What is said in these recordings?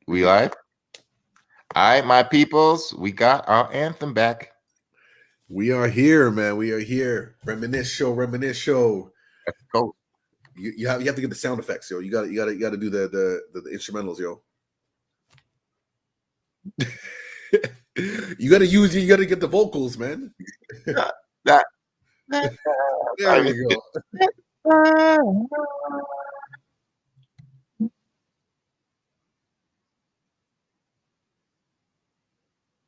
We live? All right, my peoples, we got our anthem back. We are here, man. We are here. Reminisce show, reminisce show. Let's go. You have to get the sound effects, yo. You got to do the instrumentals, yo. You got to get the vocals, man. That, that, that, There we go.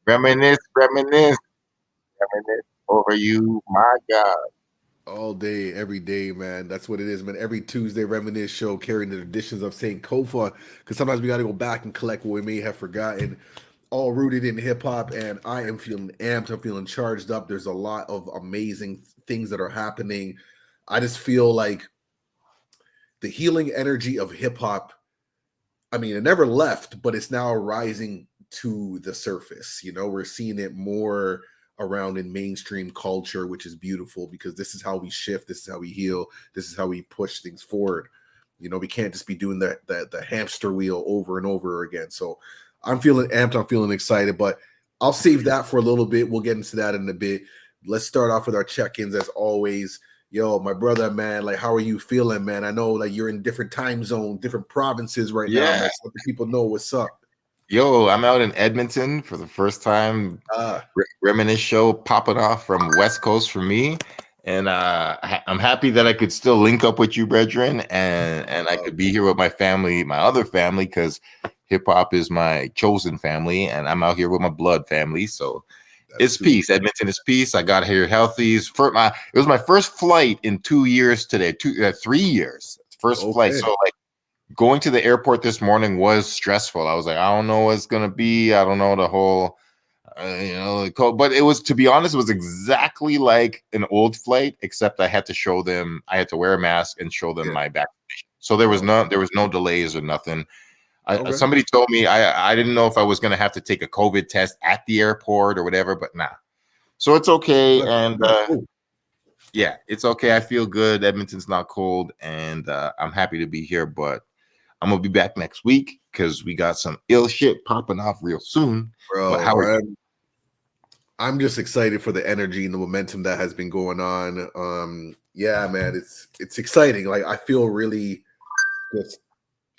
Reminisce, reminisce, reminisce over you, my God. All day, every day, man. That's what it is, man. Every Tuesday, reminisce show carrying the traditions of Sankofa. Because sometimes we got to go back and collect what we may have forgotten. All rooted in hip hop, and I am feeling amped. I'm feeling charged up. There's a lot of amazing things that are happening. I just feel like the healing energy of hip hop. I mean, it never left, but it's now rising to the surface. We're seeing it more around in mainstream culture, which is beautiful because this is how we shift, this is how we heal, this is how we push things forward. We can't just be doing the hamster wheel over and over again. So I'm feeling amped, I'm feeling excited, but I'll save that for a little bit. We'll get into that in a bit. Let's start off with our check-ins as always. Yo, my brother, man, like, how are you feeling, man? I know, like, you're in different time zones, different provinces right now. Yeah. Like, let the people know what's up. Yo, I'm out in Edmonton for the first time. Reminisce show popping off from West Coast for me. And I'm happy that I could still link up with you, brethren, and I could be here with my family, my other family, because hip hop is my chosen family, and I'm out here with my blood family. So it's peace. Edmonton is peace. I got here healthy. It was my first flight in 2 years today. 3 years. First flight. So like going to the airport this morning was stressful. I was like, I don't know what's gonna be. I don't know the whole, but it was, to be honest, it was exactly like an old flight, except I had to wear a mask and show them my vaccination. So there was no delays or nothing. Somebody told me I didn't know if I was going to have to take a COVID test at the airport or whatever, but nah. So it's okay. And yeah, it's okay. I feel good. Edmonton's not cold, and I'm happy to be here, but I'm going to be back next week because we got some ill shit popping off real soon. Bro, but how are you? I'm just excited for the energy and the momentum that has been going on. Yeah, man, it's exciting. Like, I feel really just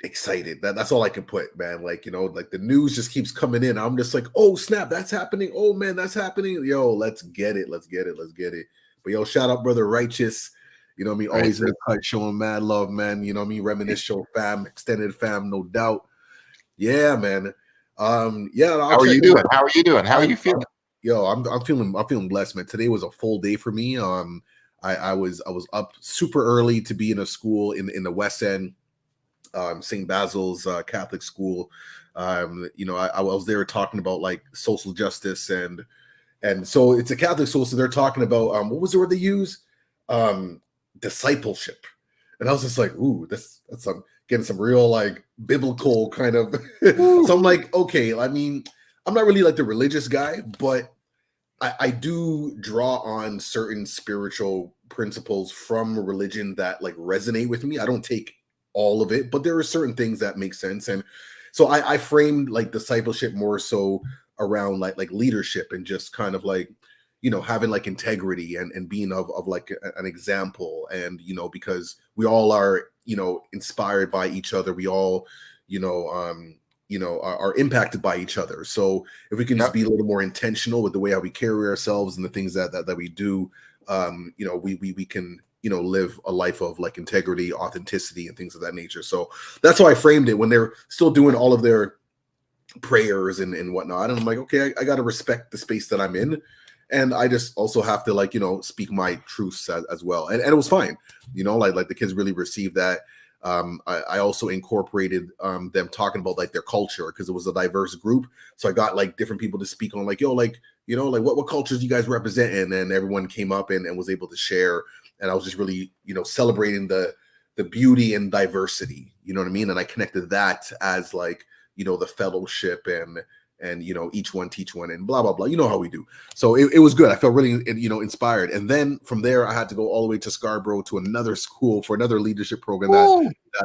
excited. That's all I can put, man. Like, like the news just keeps coming in. I'm just like, oh snap, that's happening. Oh man, that's happening. Yo, let's get it. But yo, shout out brother Righteous. You know what I mean? Always in the cut, showing mad love, man. You know what I mean? Reminisce show fam, extended fam, no doubt. Yeah, man. Yeah. How are you doing? How are you doing? How are you feeling? Yo, I'm feeling blessed, man. Today was a full day for me. I was up super early to be in a school in the West End. St. Basil's Catholic school. I was there talking about like social justice and so it's a Catholic school. So they're talking about what was the word they use? Discipleship. And I was just like, ooh, that's some getting some real like biblical kind of. So I'm like, okay, I mean, I'm not really like the religious guy, but I do draw on certain spiritual principles from religion that like resonate with me. I don't take all of it, but there are certain things that make sense. And so I framed like discipleship more so around like leadership and just kind of like, having like integrity and being of like an example. And, because we all are, inspired by each other. We all, are impacted by each other. So if we can just be a little more intentional with the way how we carry ourselves and the things that we do, we can, live a life of like integrity, authenticity, and things of that nature. So that's how I framed it when they're still doing all of their prayers and whatnot. And I'm like, okay, I got to respect the space that I'm in. And I just also have to like, speak my truths as well. And it was fine, like the kids really received that. I also incorporated them talking about like their culture because it was a diverse group. So I got like different people to speak on like, yo, like, like what cultures you guys represent? And then everyone came up and was able to share. And I was just really, celebrating the beauty and diversity, you know what I mean? And I connected that as like, the fellowship and each one teach one and blah, blah, blah. You know how we do. So it was good. I felt really, inspired. And then from there, I had to go all the way to Scarborough to another school for another leadership program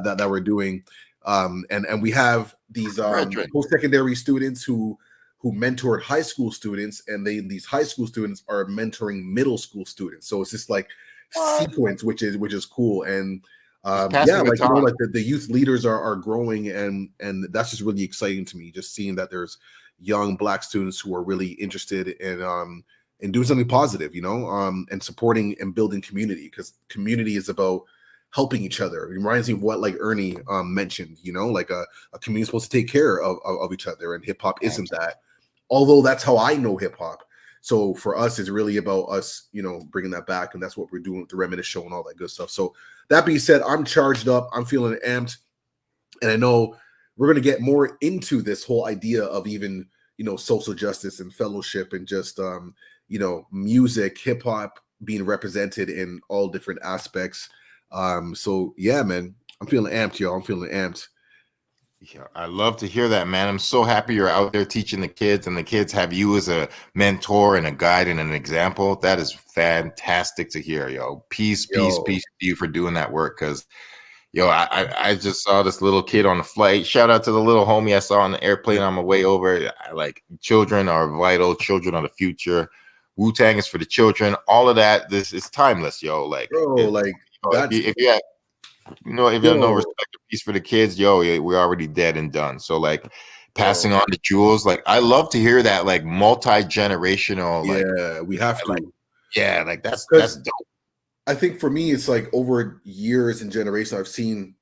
that we're doing. And we have these post-secondary students who mentored high school students, and these high school students are mentoring middle school students. So it's just like sequence, which is cool. And yeah, like, you know, like the youth leaders are growing, and that's just really exciting to me, just seeing that there's young Black students who are really interested in doing something positive, you know, and supporting and building community, because community is about helping each other. It reminds me of what like Ernie mentioned, you know, like a community is supposed to take care of each other, and hip hop isn't that. Although that's how I know hip hop. So for us, it's really about us, you know, bringing that back, and that's what we're doing with the Reminisce Show and all that good stuff. So that being said, I'm charged up, I'm feeling amped, and I know we're going to get more into this whole idea of even, you know, social justice and fellowship, and just you know, music, hip hop being represented in all different aspects. So yeah, man, I'm feeling amped, y'all. I'm feeling amped. Yeah, I love to hear that, man. I'm so happy you're out there teaching the kids, and the kids have you as a mentor and a guide and an example. That is fantastic to hear, yo. Peace to you for doing that work. Because, yo, I just saw this little kid on the flight. Shout out to the little homie I saw on the airplane on my way over. Like, children are vital. Children are the future. Wu-Tang is for the children. All of that. This is timeless, yo. Like, bro, like, if you have, you know, if you have no respect or peace for the kids, yo, we're already dead and done. So, like, passing on the jewels, like, I love to hear that, like, multi-generational, like, we have to, like, yeah, like, that's dope. I think for me, it's like over years and generations, I've seen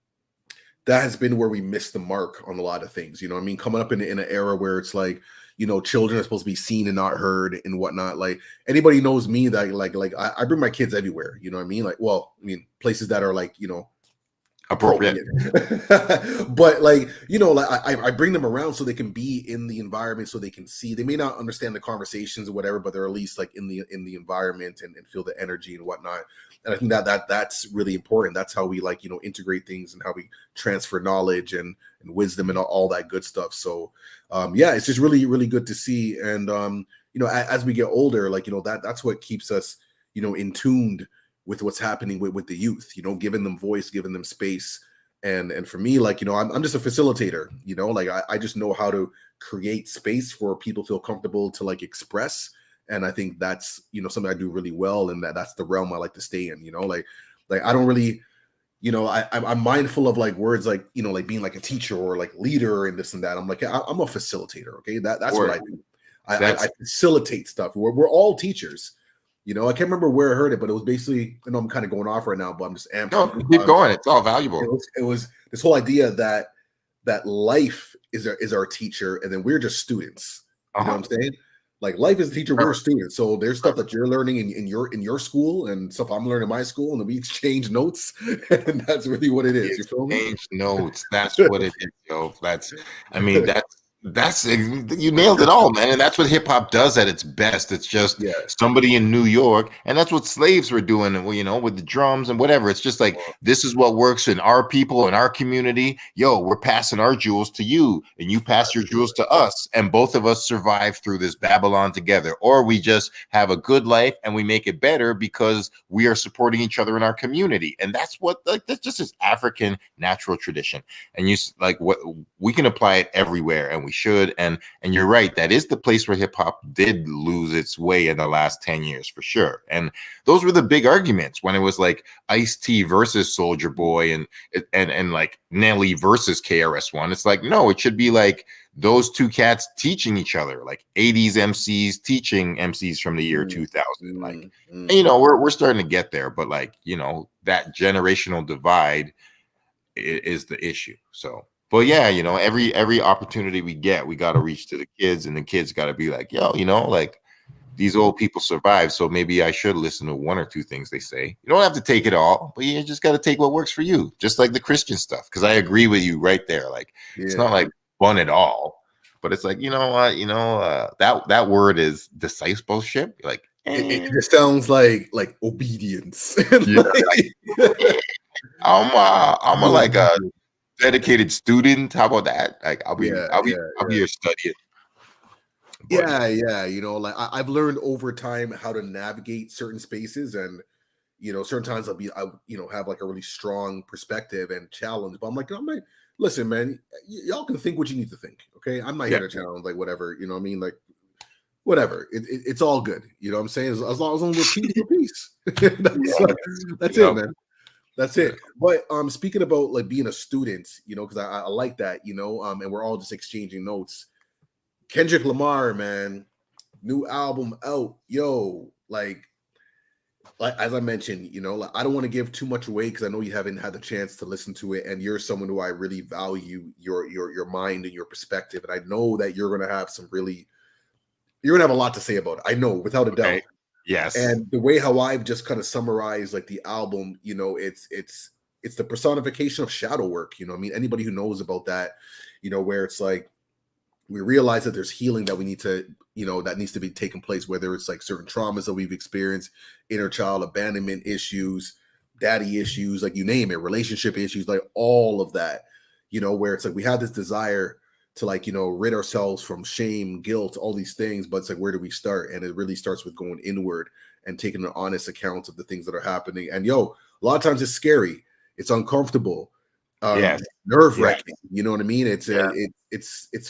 that has been where we missed the mark on a lot of things. You know what I mean? Coming up in an era where it's like, you know, children are supposed to be seen and not heard and whatnot. Like, anybody knows me that like I bring my kids everywhere. You know what I mean? Like, well, I mean, places that are like, you know, appropriate. But like, you know, like I bring them around so they can be in the environment, so they can see. They may not understand the conversations or whatever, but they're at least like in the environment, and feel the energy and whatnot. And I think that's really important. That's how we, like, you know, integrate things, and how we transfer knowledge and wisdom and all that good stuff. So yeah, it's just really, really good to see. And you know, as we get older, like, you know, that's what keeps us, you know, in tuned with what's happening with the youth, you know, giving them voice, giving them space. And for me, like, you know, I'm just a facilitator, you know, like I just know how to create space for people to feel comfortable to like express. And I think that's, you know, something I do really well, and that's the realm I like to stay in, you know, like I don't really, you know, I'm mindful of like words like, you know, like being like a teacher or like leader and this and that. I'm like, I'm a facilitator. Okay. That's what I do. I facilitate stuff. We're all teachers. You know, I can't remember where I heard it, but it was basically, I know I'm kind of going off right now, but I'm just amped. No, keep going. It's all valuable. It was this whole idea that life is our teacher, and then we're just students. You know what I'm saying? Like, life is a teacher, we're students. So there's stuff that you're learning in your school, and stuff I'm learning in my school, and then we exchange notes, and that's really what it is. You feel me? Exchange notes. That's what it is, yo. I mean, that's you nailed it all, man. And that's what hip hop does at its best. It's just somebody in New York, and that's what slaves were doing, you know, with the drums and whatever. It's just like, this is what works in our people, in our community. Yo, we're passing our jewels to you, and you pass your jewels to us, and both of us survive through this Babylon together. Or we just have a good life and we make it better because we are supporting each other in our community. And that's what, like, that's just this African natural tradition. And you like, what we can apply it everywhere, and we should. And you're right, that is the place where hip hop did lose its way in the last 10 years for sure. And those were the big arguments when it was like Ice-T versus Soulja Boy, and like Nelly versus KRS-One. It's like, no, it should be like those two cats teaching each other, like 80s MCs teaching MCs from the year 2000. Like, and, you know, we're starting to get there, but like, you know, that generational divide is the issue. So, but yeah, you know, every opportunity we get, we got to reach to the kids, and the kids got to be like, yo, you know, like, these old people survive, so maybe I should listen to one or two things they say. You don't have to take it all, but you just got to take what works for you, just like the Christian stuff. Because I agree with you right there. Like, it's not like fun at all, but it's like, you know what, that word is discipleship. Like, it just sounds like obedience. I'm a like a dedicated student. How about that? Like, I'll be here studying. Yeah. You know, like I've learned over time how to navigate certain spaces, and you know, certain times I'll you know, have like a really strong perspective and challenge, but I'm like, listen, man, y'all can think what you need to think. Okay, I'm not here to challenge like whatever. You know what I mean? Like whatever. It's all good. You know what I'm saying? As long as I'm with peace. That's it, man. That's it. But speaking about like being a student, you know, because I like that, you know, and we're all just exchanging notes. Kendrick Lamar, man, new album out, yo, like as I mentioned, you know, like, I don't want to give too much away because I know you haven't had the chance to listen to it, and you're someone who I really value your mind and your perspective, and I know that you're gonna have a lot to say about it. I know, without a doubt. Yes. And the way how I've just kind of summarized like the album, you know, it's the personification of shadow work. You know what I mean? Anybody who knows about that, you know, where it's like we realize that there's healing that we need to, you know, that needs to be taking place, whether it's like certain traumas that we've experienced, inner child abandonment issues, daddy issues, like you name it, relationship issues, like all of that, you know, where it's like we have this desire to like, you know, rid ourselves from shame, guilt, all these things. But it's like, where do we start? And it really starts with going inward and taking an honest account of the things that are happening. And a lot of times it's scary. It's uncomfortable. Nerve-wracking. You know what I mean? It's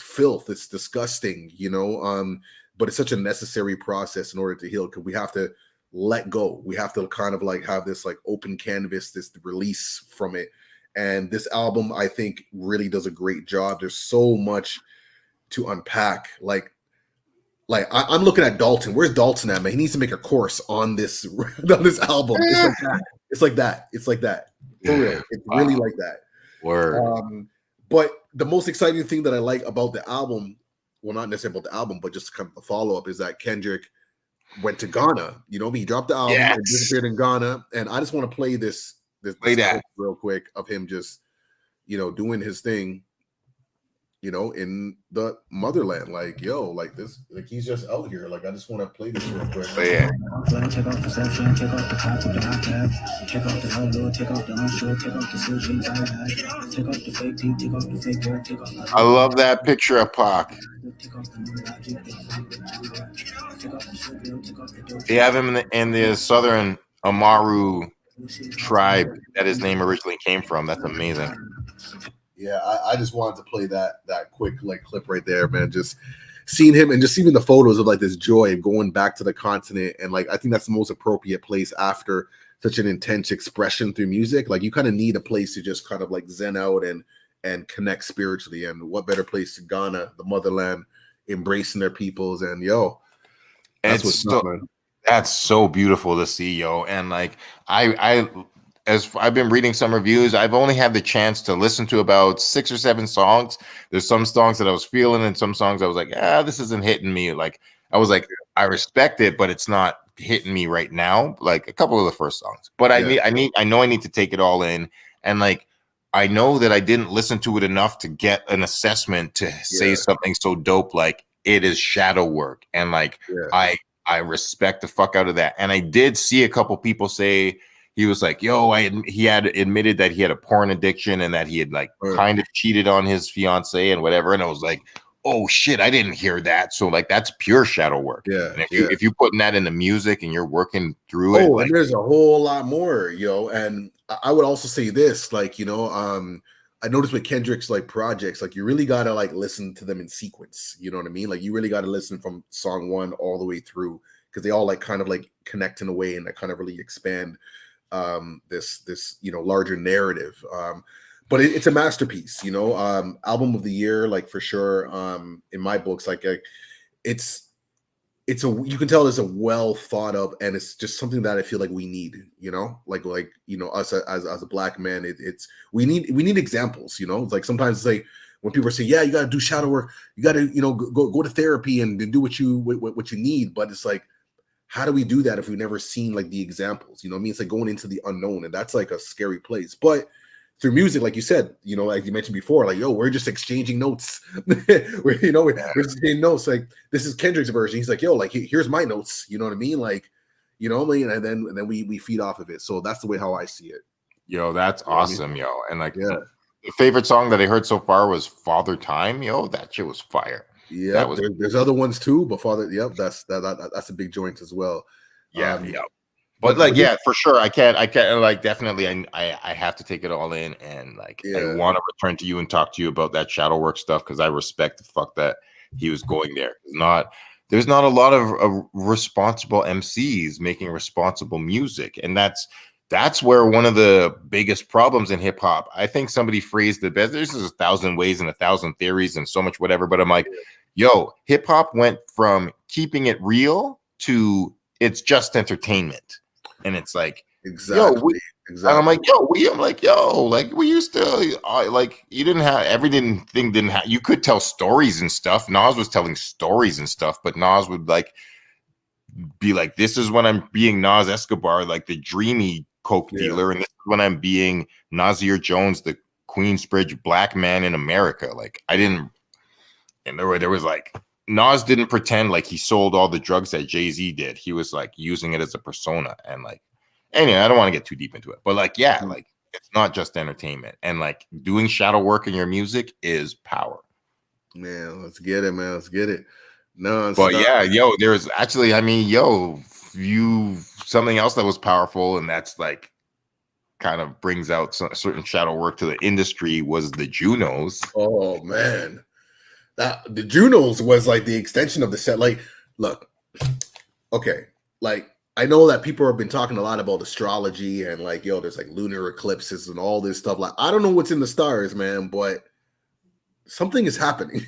filth. It's disgusting, you know, but it's such a necessary process in order to heal, because we have to let go. We have to kind of like have this like open canvas, this release from it. And this album, I think, really does a great job. There's so much to unpack. Like I'm looking at Dalton. Where's Dalton at, man? He needs to make a course on this album. It's like that. For real. It's really like that. Word. But the most exciting thing that I like about the album, well, not necessarily about the album, but just kind of a follow-up, is that Kendrick went to Ghana. You know, he dropped the album and disappeared in Ghana. And I just want to play this clip real quick of him just, you know, doing his thing, you know, in the motherland. Like, like this, like he's just out here. Like, I just want to play this real quick. I love that picture of Pac. They have him in the Southern Amaru tribe that his name originally came from. That's amazing. Yeah, I just wanted to play that quick like clip right there, man. Just seeing him and just seeing the photos of like this joy and going back to the continent, and like I think that's the most appropriate place after such an intense expression through music. Like you kind of need a place to just kind of like zen out and connect spiritually, and what better place to Ghana, the motherland, embracing their peoples, and that's what's up, man. That's so beautiful to see, and like as I've been reading some reviews, I've only had the chance to listen to about 6 or 7 songs. There's some songs that I was feeling, and some songs I was like, this isn't hitting me. Like I was like, I respect it, but it's not hitting me right now. Like a couple of the first songs, but I know I need to take it all in, and like I know that I didn't listen to it enough to get an assessment to say something so dope like it is shadow work, and like I respect the fuck out of that. And I did see a couple people say, he was like, he had admitted that he had a porn addiction and that he had like kind of cheated on his fiance and whatever. And I was like, oh shit, I didn't hear that. So like, that's pure shadow work. Yeah. And if you're putting that into music and you're working through it. And there's a whole lot more, and I would also say this, like, I noticed with Kendrick's like projects, like you really got to like listen to them in sequence. You know what I mean? Like you really got to listen from song 1 all the way through, because they all like kind of like connect in a way and that kind of really expand this larger narrative. But it's a masterpiece, album of the year, like for sure. In my books, like you can tell it's a well thought of, and it's just something that I feel like we need, us as a Black man, we need examples, it's like sometimes it's like when people say, you got to do shadow work, you got to, go to therapy and do what you need. But it's like, how do we do that if we've never seen like the examples? I mean, it's like going into the unknown, and that's like a scary place. But through music, like you said, like you mentioned before, like, we're just exchanging notes. we're just exchanging notes. Like, this is Kendrick's version. He's like, like, here's my notes. You know what I mean? Like, and then we feed off of it. So that's the way how I see it. That's awesome, And like, the favorite song that I heard so far was Father Time. That shit was fire. Yeah, there's other ones too, but that's a big joint as well. But like, yeah, for sure. I can't like, definitely. I have to take it all in, and like, I want to return to you and talk to you about that shadow work stuff, because I respect the fuck that he was going there. There's not a lot of responsible MCs making responsible music, and that's where one of the biggest problems in hip hop. I think somebody phrased it best. There's 1,000 ways and 1,000 theories and so much whatever, but I'm like, yo, hip hop went from keeping it real to it's just entertainment. And it's like, exactly. And I'm like, we used to like, you didn't have everything didn't have, you could tell stories and stuff. Nas was telling stories and stuff, but Nas would like be like, this is when I'm being Nas Escobar, like the dreamy coke dealer, and this is when I'm being Nasir Jones, the Queensbridge black man in America. Like, I didn't, and there was like, Nas didn't pretend like he sold all the drugs that Jay-Z did. He was like using it as a persona. And like, anyway, I don't want to get too deep into it, but like, yeah, like, it's not just entertainment, and like, doing shadow work in your music is power. Man, let's get it, man. Let's get it. No, but yeah, yo, there's actually, I mean, something else that was powerful, and that's like kind of brings out certain shadow work to the industry, was the Junos. Oh man. The Junos was like the extension of the set. Like, look, okay, like, I know that people have been talking a lot about astrology and like, yo, there's like lunar eclipses and all this stuff. Like, I don't know what's in the stars, man, but something is happening.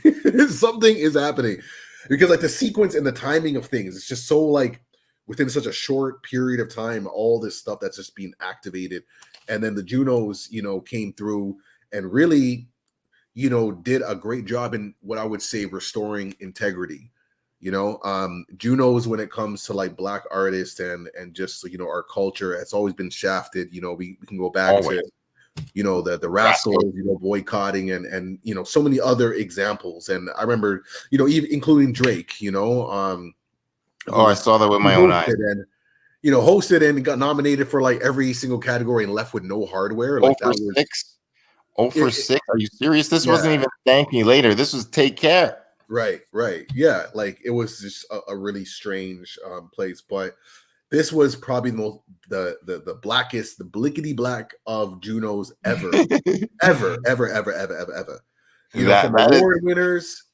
Something is happening, because like the sequence and the timing of things, it's just so like within such a short period of time, all this stuff that's just being activated. And then the Junos, came through and really, did a great job in what I would say restoring integrity. Junos, when it comes to like black artists and just our culture, it's always been shafted. We can go back to the Rascals, boycotting and so many other examples. And I remember even including Drake. I saw that with my own eyes. And hosted and got nominated for like every single category and left with no hardware. Like, that was 6. 0 for 6. Are you serious? This wasn't even thank me later. This was take care. Right. Yeah, like, it was just a really strange place. But this was probably the blackest, the blickety black of Junos ever. ever. From award winners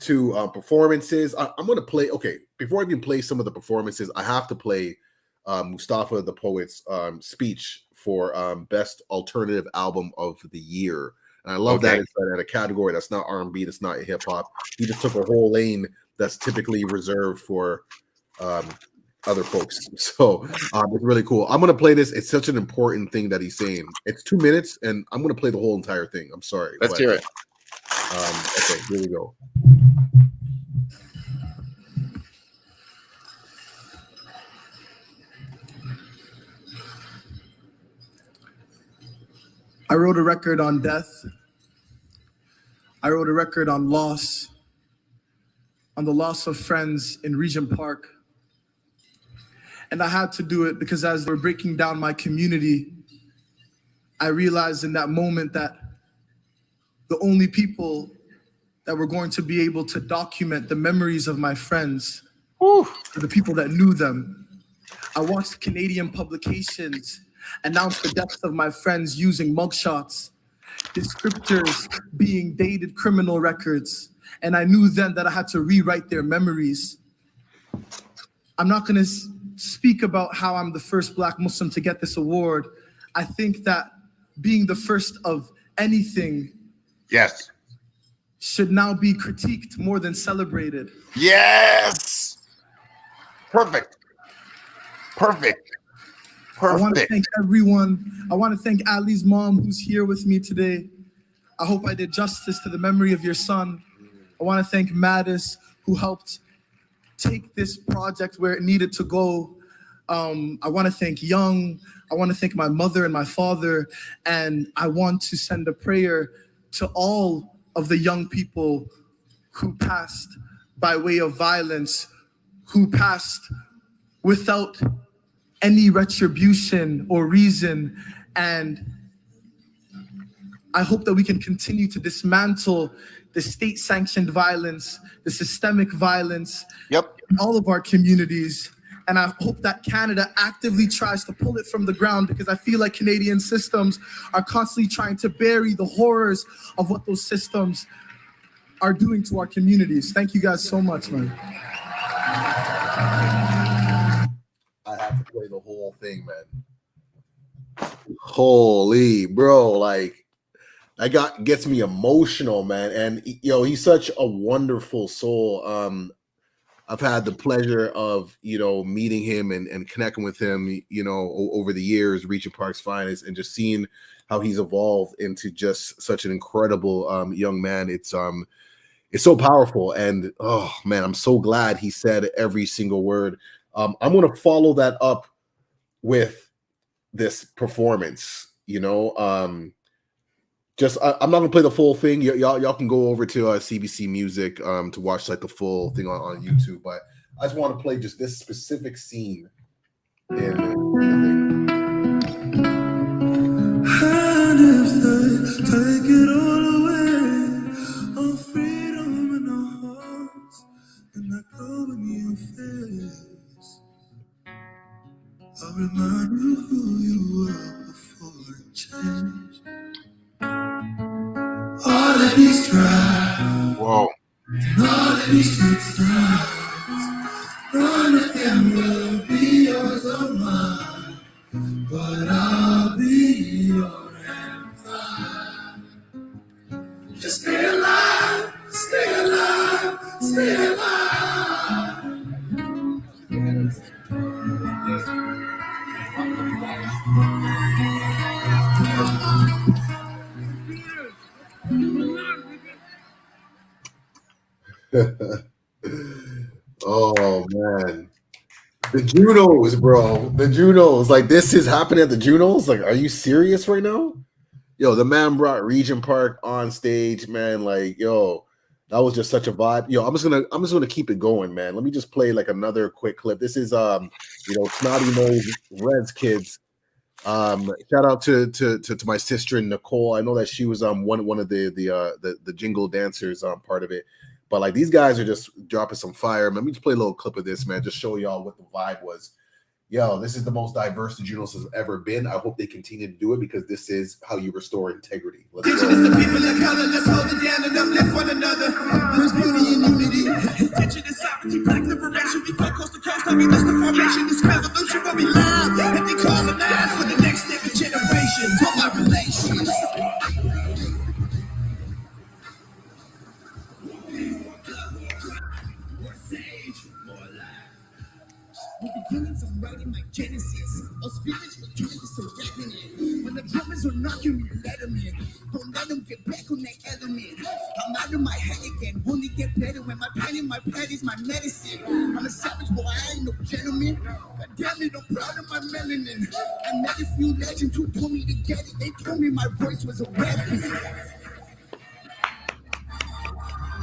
to performances. I'm going to play. Okay, before I even play some of the performances, I have to play Mustafa the Poet's speech for best alternative album of the year. And I love that it's at a category that's not R&B, that's not hip hop. He just took a whole lane that's typically reserved for other folks. So it's really cool. I'm gonna play this. It's such an important thing that he's saying. It's 2 minutes, and I'm gonna play the whole entire thing. I'm sorry. Let's hear it. Okay, here we go. I wrote a record on death. I wrote a record on loss, on the loss of friends in Regent Park. And I had to do it because as they were breaking down my community, I realized in that moment that the only people that were going to be able to document the memories of my friends were the people that knew them. I watched Canadian publications announce the deaths of my friends using mugshots, descriptors being dated criminal records, and I knew then that I had to rewrite their memories. I'm not going to speak about how I'm the first Black Muslim to get this award. I think that being the first of anything should now be critiqued more than celebrated. Yes. Perfect. I want to thank everyone. I want to thank Ali's mom, who's here with me today. I hope I did justice to the memory of your son. I want to thank Mattis, who helped take this project where it needed to go. I want to thank Young. I want to thank my mother and my father. And I want to send a prayer to all of the young people who passed by way of violence, who passed without any retribution or reason. And I hope that we can continue to dismantle the state-sanctioned violence, the systemic violence in all of our communities. And I hope that Canada actively tries to pull it from the ground, because I feel like Canadian systems are constantly trying to bury the horrors of what those systems are doing to our communities. Thank you guys so much, man. I have to play the whole thing, man. Holy, bro, like that gets me emotional, man. And he's such a wonderful soul. I've had the pleasure of, meeting him and connecting with him, over the years, reaching Park's Finest, and just seeing how he's evolved into just such an incredible young man. It's so powerful. And oh man, I'm so glad he said every single word. I'm going to follow that up with this performance, I'm not gonna play the full thing. Y'all can go over to CBC Music to watch like the full thing on YouTube. But I just want to play just this specific scene in the thing. And if they take it all away, all freedom in our hearts, and that cover in your face, I'll remind you who you were before it changed. All of these drives, Whoa. all of these streets none of them will be yours or mine, but I'll be your empire. Just stay alive, stay alive, stay alive. Oh man, the Junos, bro, the Junos. Like, this is happening at the Junos. Like, are you serious right now? Yo, the man brought Regent Park on stage, man. Like, yo, that was just such a vibe. Yo, I'm just gonna keep it going, man. Let me just play like another quick clip. This is Snotty Nose Reds kids. Shout out to my sister Nicole. I know that she was one of the jingle dancers part of it. But like, these guys are just dropping some fire. Let me just play a little clip of this, man. Just show y'all what the vibe was. Yo, this is the most diverse the Junos has ever been. I hope they continue to do it, because this is how you restore integrity. Let's go. The people of color, let's hold it down and uplift one another. There's beauty and unity. Attention and sovereignty, black liberation. We go coast to coast. I mean, that's the formation. This revolution will be loud and decolonized for the next generations. All my relations. Beginnings, I'm writing my Genesis. All spirits were doing this to rapping it. When the drummers are knocking me, let them in. Don't let them get back on that element. I'm out of my head again. Only get better when my pen and my pad is my medicine. I'm a savage boy, I ain't no gentleman. God damn it, I'm proud of my melanin. I met a few legends who told me to get it. They told me my voice was a weapon.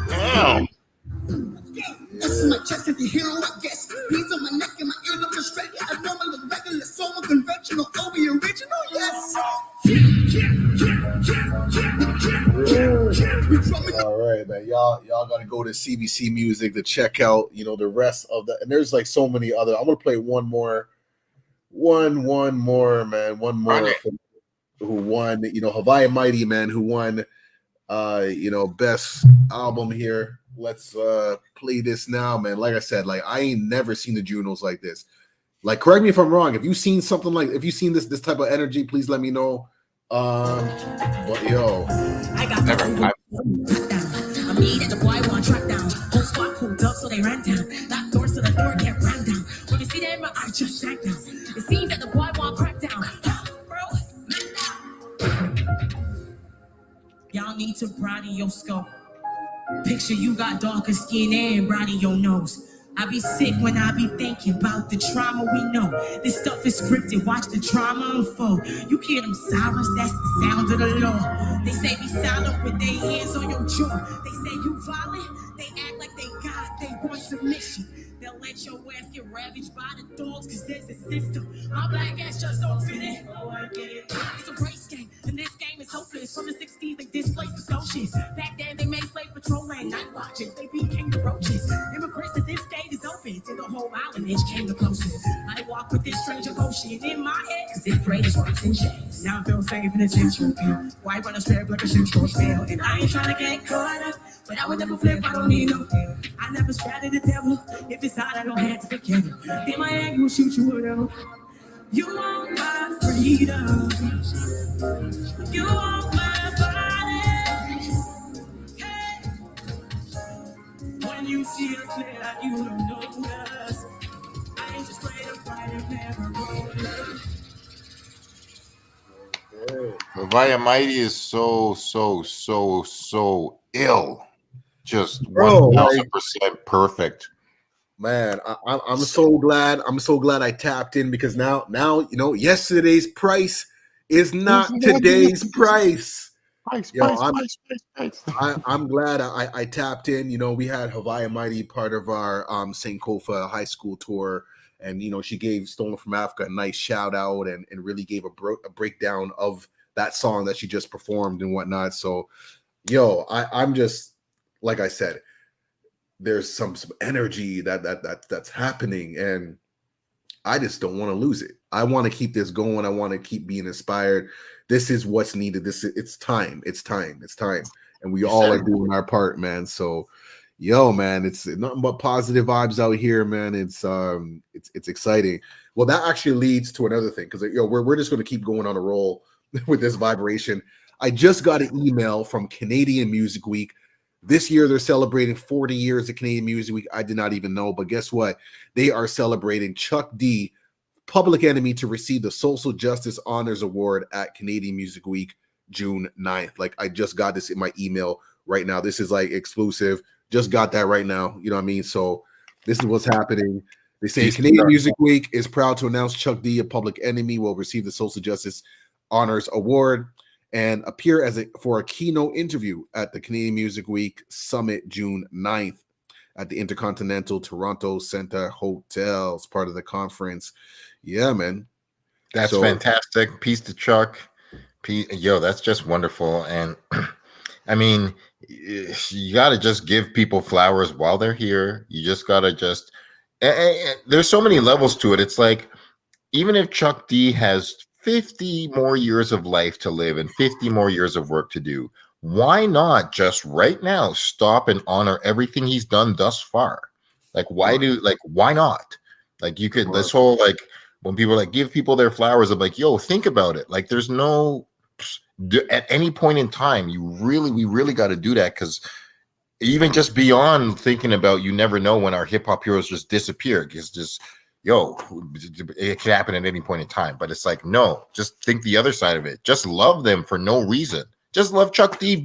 Damn. This is my chest at the hero, I guess. Beads on my neck and my earlobes are straight. I normal and regular, so I'm conventional, over the original, yes. All right, man. Y'all gotta go to CBC Music to check out, the rest of the. And there's like so many other. I'm gonna play one more, man. One more who won. Hawaii Mighty, man, who won. Best album here. Let's play this now, man. Like I said, like, I ain't never seen the Junos like this. Like, correct me if I'm wrong. If you've seen something like, if you've seen this type of energy, please let me know. But yo, I got never. I'm me and the boy one track down. Whole squad pulled up, so they ran down. Locked doors, so the door kept ran down. When you see them, I just sank down. It seems that the boy one crack down. Y'all need to broaden your scope. Picture you got darker skin and broaden your nose. I be sick when I be thinking about the trauma we know. This stuff is scripted, watch the trauma unfold. You hear them sirens, that's the sound of the law. They say be silent with their hands on your jaw. They say you violent, they act like they got, they want submission. They'll let your ass get ravaged by the dogs, cause there's a system. My black ass just don't fit it. Oh, I get it. It's a race game, and this game is hopeless. From the 60s, they displaced the scotians. Back then, they made slave patrol and night watches. They became the roaches. Immigrants to this state is open to the whole whole island edge came the closest. I walk with this strange emotion in my head, cause this brain is rocks and chains. Now I feel safe in the central view. White run a strap like a shoe store spell. And I ain't trying to get caught up, but I would never flip, I don't need no deal. I never scattered the devil. If it's hot, I don't have to be kidding. Then my anger will shoot you around. You want my freedom. You want my body. Hey. When you see us play like you don't know us, I ain't just playing a fight and never roll. Via Mighty is so ill. Just 1000% perfect. Man, I'm so glad. I'm so glad I tapped in, because now yesterday's price is not today's price. I'm glad I tapped in. We had Via Mighty part of our Sankofa high school tour, and she gave Stolen from Africa a nice shout out and really gave a breakdown of that song that she just performed and whatnot. So, I'm just, like I said, there's some energy that's happening, and I just don't want to lose it. I want to keep this going. I want to keep being inspired. This is what's needed. It's time, and we all are doing our part, man. So, man, it's nothing but positive vibes out here, man. It's exciting. Well, that actually leads to another thing, because we're just going to keep going on a roll with this vibration. I just got an email from Canadian Music Week. This year, they're celebrating 40 years of Canadian Music Week. I did not even know, but guess what? They are celebrating Chuck D, Public Enemy, to receive the Social Justice Honors Award at Canadian Music Week, June 9th. Like, I just got this in my email right now. This is like exclusive. Just got that right now. You know what I mean? So this is what's happening. They say Canadian Music Week is proud to announce Chuck D, a Public Enemy, will receive the Social Justice Honors Award and appear for a keynote interview at the Canadian Music Week Summit, June 9th at the Intercontinental Toronto Centre Hotel as part of the conference. Yeah, man. That's fantastic. Peace to Chuck. That's just wonderful. And I mean, you got to just give people flowers while they're here. You just got to there's so many levels to it. It's like, even if Chuck D has 50 more years of life to live and 50 more years of work to do, why not just right now stop and honor everything he's done thus far? Like, why not? Like, you could, this whole, like, when people like give people their flowers, I'm like, think about it. Like, there's no, at any point in time, we really got to do that, because even just beyond thinking about, you never know when our hip hop heroes just disappear. It's just, it could happen at any point in time. But it's like, no, just think the other side of it. Just love them for no reason. Just love Chuck D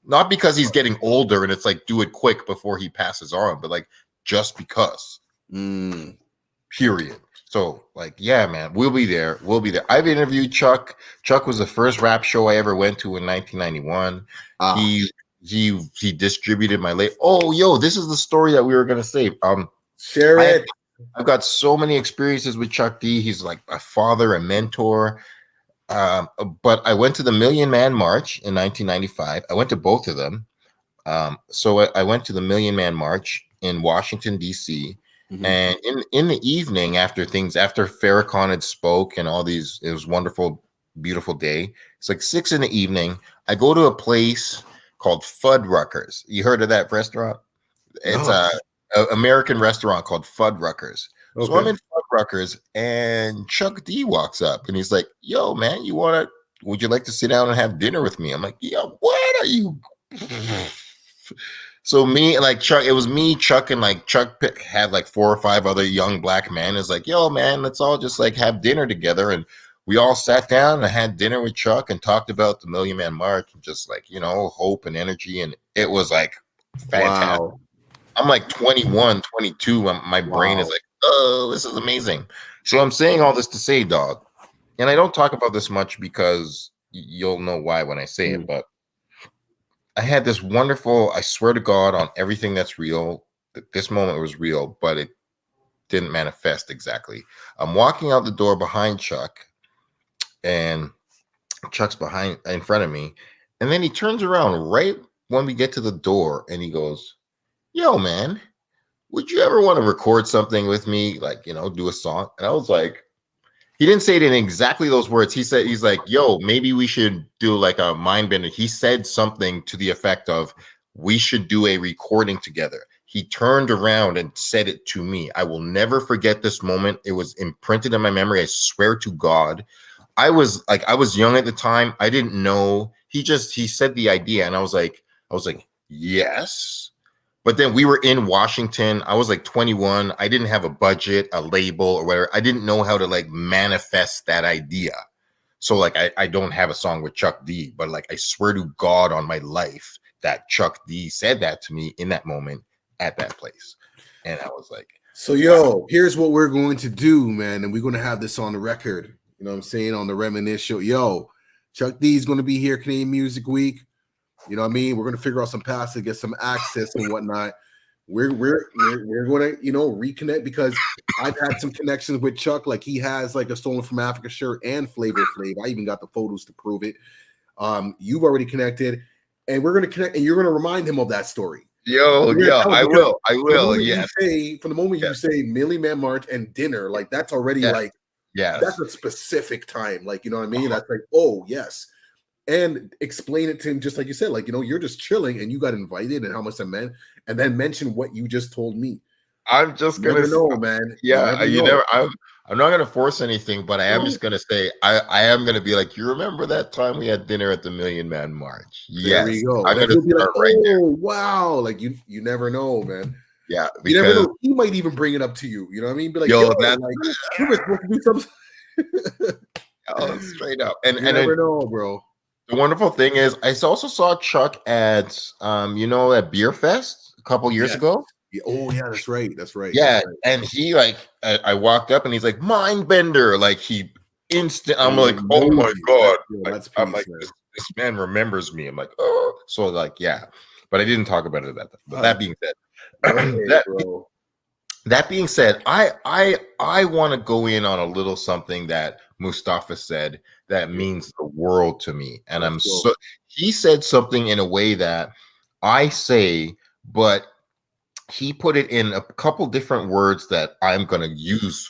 not because he's getting older and it's like, do it quick before he passes on, but like, just because. Period. So, like, yeah, man, we'll be there. I've interviewed Chuck. Chuck was the first rap show I ever went to in 1991. He distributed my late. This is the story that we were gonna say. Share it. I've got so many experiences with Chuck D. He's like a father, a mentor. But I went to the Million Man March in 1995. I went to both of them. So I went to the Million Man March in Washington, D.C. Mm-hmm. And in the evening, after Farrakhan had spoke and all these, it was wonderful, beautiful day. It's like 6 p.m. I go to a place called Fuddruckers. You heard of that restaurant? It's an American restaurant called Fuddruckers. Okay. So I'm in Fuddruckers, and Chuck D walks up, and he's like, "Yo, man, would you like to sit down and have dinner with me?" I'm like, "Yo, what are you?" So me, like Chuck, it was me, Chuck, and like Chuck had like 4 or 5 other young black men. It's like, "Yo, man, let's all just like have dinner together." And we all sat down and had dinner with Chuck and talked about the Million Man March and just like, hope and energy. And it was like fantastic. Wow. I'm like 21, 22. My brain is like, oh, this is amazing. So I'm saying all this to say, dog, and I don't talk about this much because you'll know why when I say it, but I had this wonderful, I swear to God, on everything that's real, that this moment was real, but it didn't manifest exactly. I'm walking out the door behind Chuck, and Chuck's in front of me, and then he turns around right when we get to the door, and he goes, "Yo, man, would you ever want to record something with me? Like, do a song. And I was like, he didn't say it in exactly those words. He's like, yo, maybe we should do like a mind bender. He said something to the effect of, we should do a recording together. He turned around and said it to me. I will never forget this moment. It was imprinted in my memory. I swear to God. I was young at the time. I didn't know. He said the idea, and I was like, yes. But then we were in Washington. I was like 21. I didn't have a budget, a label, or whatever. I didn't know how to like manifest that idea. So like I don't have a song with Chuck D, but like I swear to God on my life that Chuck D said that to me in that moment at that place. And I was like, so yo, here's what we're going to do, man. And we're going to have this on the record. You know what I'm saying? On the Reminisce Show. Yo, Chuck D is going to be here Canadian Music Week. You know what I mean? We're going to figure out some paths to get some access and whatnot. We're going to, reconnect, because I've had some connections with Chuck. Like, he has like a Stolen from Africa shirt and Flavor Flav. I even got the photos to prove it. You've already connected, and we're going to connect, and you're going to remind him of that story. Yo, I will. Yeah. From the moment you say Millie Man March and dinner, like that's already that's a specific time. Like, you know what I mean? That's like, oh yes. And explain it to him, just like you said, like, you're just chilling and you got invited and how much that meant, and then mention what you just told me. I'm just gonna know, man. Yeah, I'm not gonna force anything, but I am just gonna say I am gonna be like, you remember that time we had dinner at the Million Man March? There we go. I'm gonna start right there. Wow, like you never know, man. Yeah, because you never know. He might even bring it up to you. You know what I mean? Be like, yo, that's like you were supposed to do something. Oh, straight up. And you never know, bro. The wonderful thing is, I also saw Chuck at at Beer Fest a couple years ago. Yeah. Oh yeah, that's right. Yeah, that's right. And he I walked up and he's like, mind bender. Like I'm like, oh my God. I'm like, this man remembers me. I'm like, oh, so like, yeah. But I didn't talk about it at that time. But that being said, that being said, I want to go in on a little something that Mustafa said that means the world to me. And he said something in a way that I say, but he put it in a couple different words that I'm going to use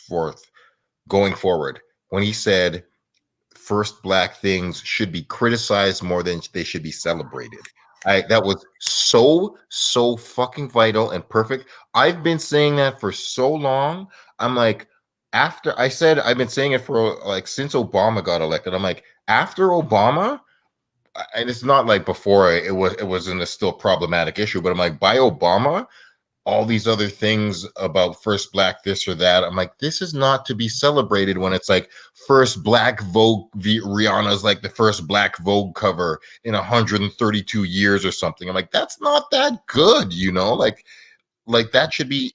going forward. When he said, first Black things should be criticized more than they should be celebrated. That was so fucking vital and perfect. I've been saying that for so long. I'm like, after I said, I've been saying it for like since Obama got elected. I'm like, after Obama, and it's not like before it wasn't a still problematic issue, but I'm like, by Obama, all these other things about first Black this or that, I'm like, this is not to be celebrated when it's like first Black Vogue. Rihanna's like the first Black Vogue cover in 132 years or something. I'm like, that's not that good, like that should be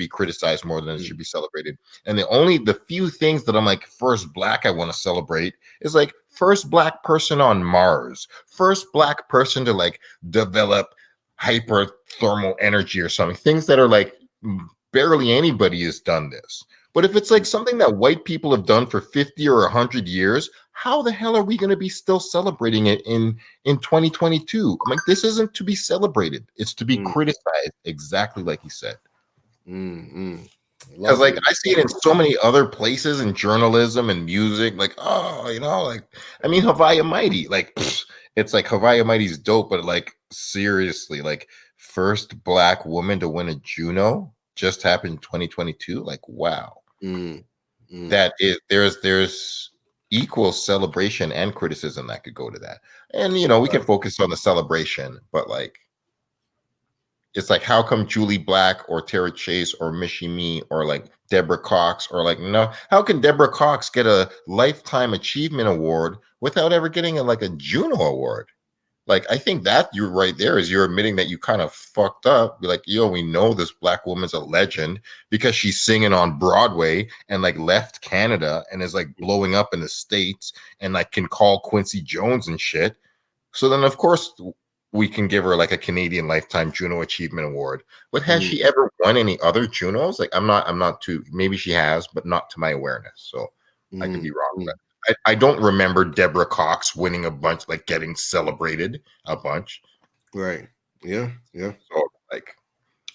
criticized more than it should be celebrated. And the few things that I'm like, first Black I want to celebrate is like first Black person on Mars, first Black person to like develop hyperthermal energy or something, things that are like barely anybody has done this. But if it's like something that white people have done for 50 or 100 years, how the hell are we going to be still celebrating it in 2022? I'm like, this isn't to be celebrated. It's to be criticized, exactly like he said. Because like I see it in so many other places in journalism and music, like, I mean, Hawaii Mighty, like, it's like Hawaii Mighty's dope, but like seriously, like first Black woman to win a Juno just happened in 2022. Like, wow. That is, there's equal celebration and criticism that could go to that. And we can focus on the celebration, but like, it's like, how come Julie Black or Tara Chase or Michie Mee or like Deborah Cox or like, no, how can Deborah Cox get a Lifetime Achievement Award without ever getting a Juno Award? Like, I think that you're right there is you're admitting that you kind of fucked up. Be like, we know this Black woman's a legend because she's singing on Broadway and like left Canada and is like blowing up in the States and like can call Quincy Jones and shit. So then of course we can give her like a Canadian Lifetime Juno Achievement Award. But has she ever won any other Junos? Like, I'm not too, maybe she has, but not to my awareness. So I could be wrong. But I don't remember Deborah Cox winning a bunch, like getting celebrated a bunch. Right. Yeah. So like,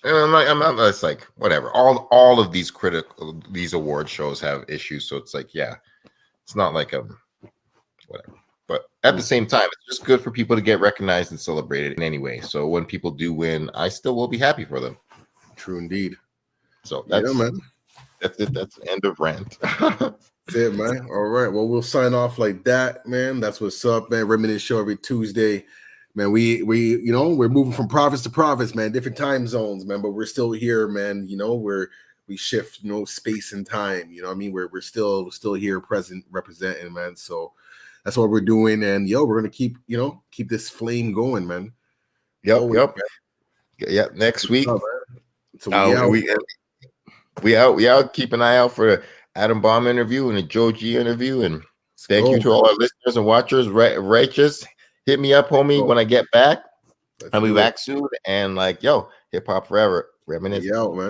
And I'm not. It's like whatever. All of these award shows have issues, so it's like, yeah, it's not like whatever. But at the same time, it's just good for people to get recognized and celebrated in any way. So when people do win, I still will be happy for them. True indeed. So that's man. That's it. That's the end of rant. That's it, man. All right. Well, we'll sign off like that, man. That's what's up, man. Reminisce Show every Tuesday. Man, we we're moving from province to province, man, different time zones, man, but we're still here, man. We shift, space and time, you know what I mean? We're still here, present, representing, man. So that's what we're doing, and we're gonna keep this flame going, man. Yep. Next week. So we out. Keep an eye out for the Adam Bomb interview and the Joe G interview. And thank you to all our listeners and watchers. Righteous, hit me up, homie, when I get back. I'll be back soon. And hip hop forever. Reminisce. Out, man.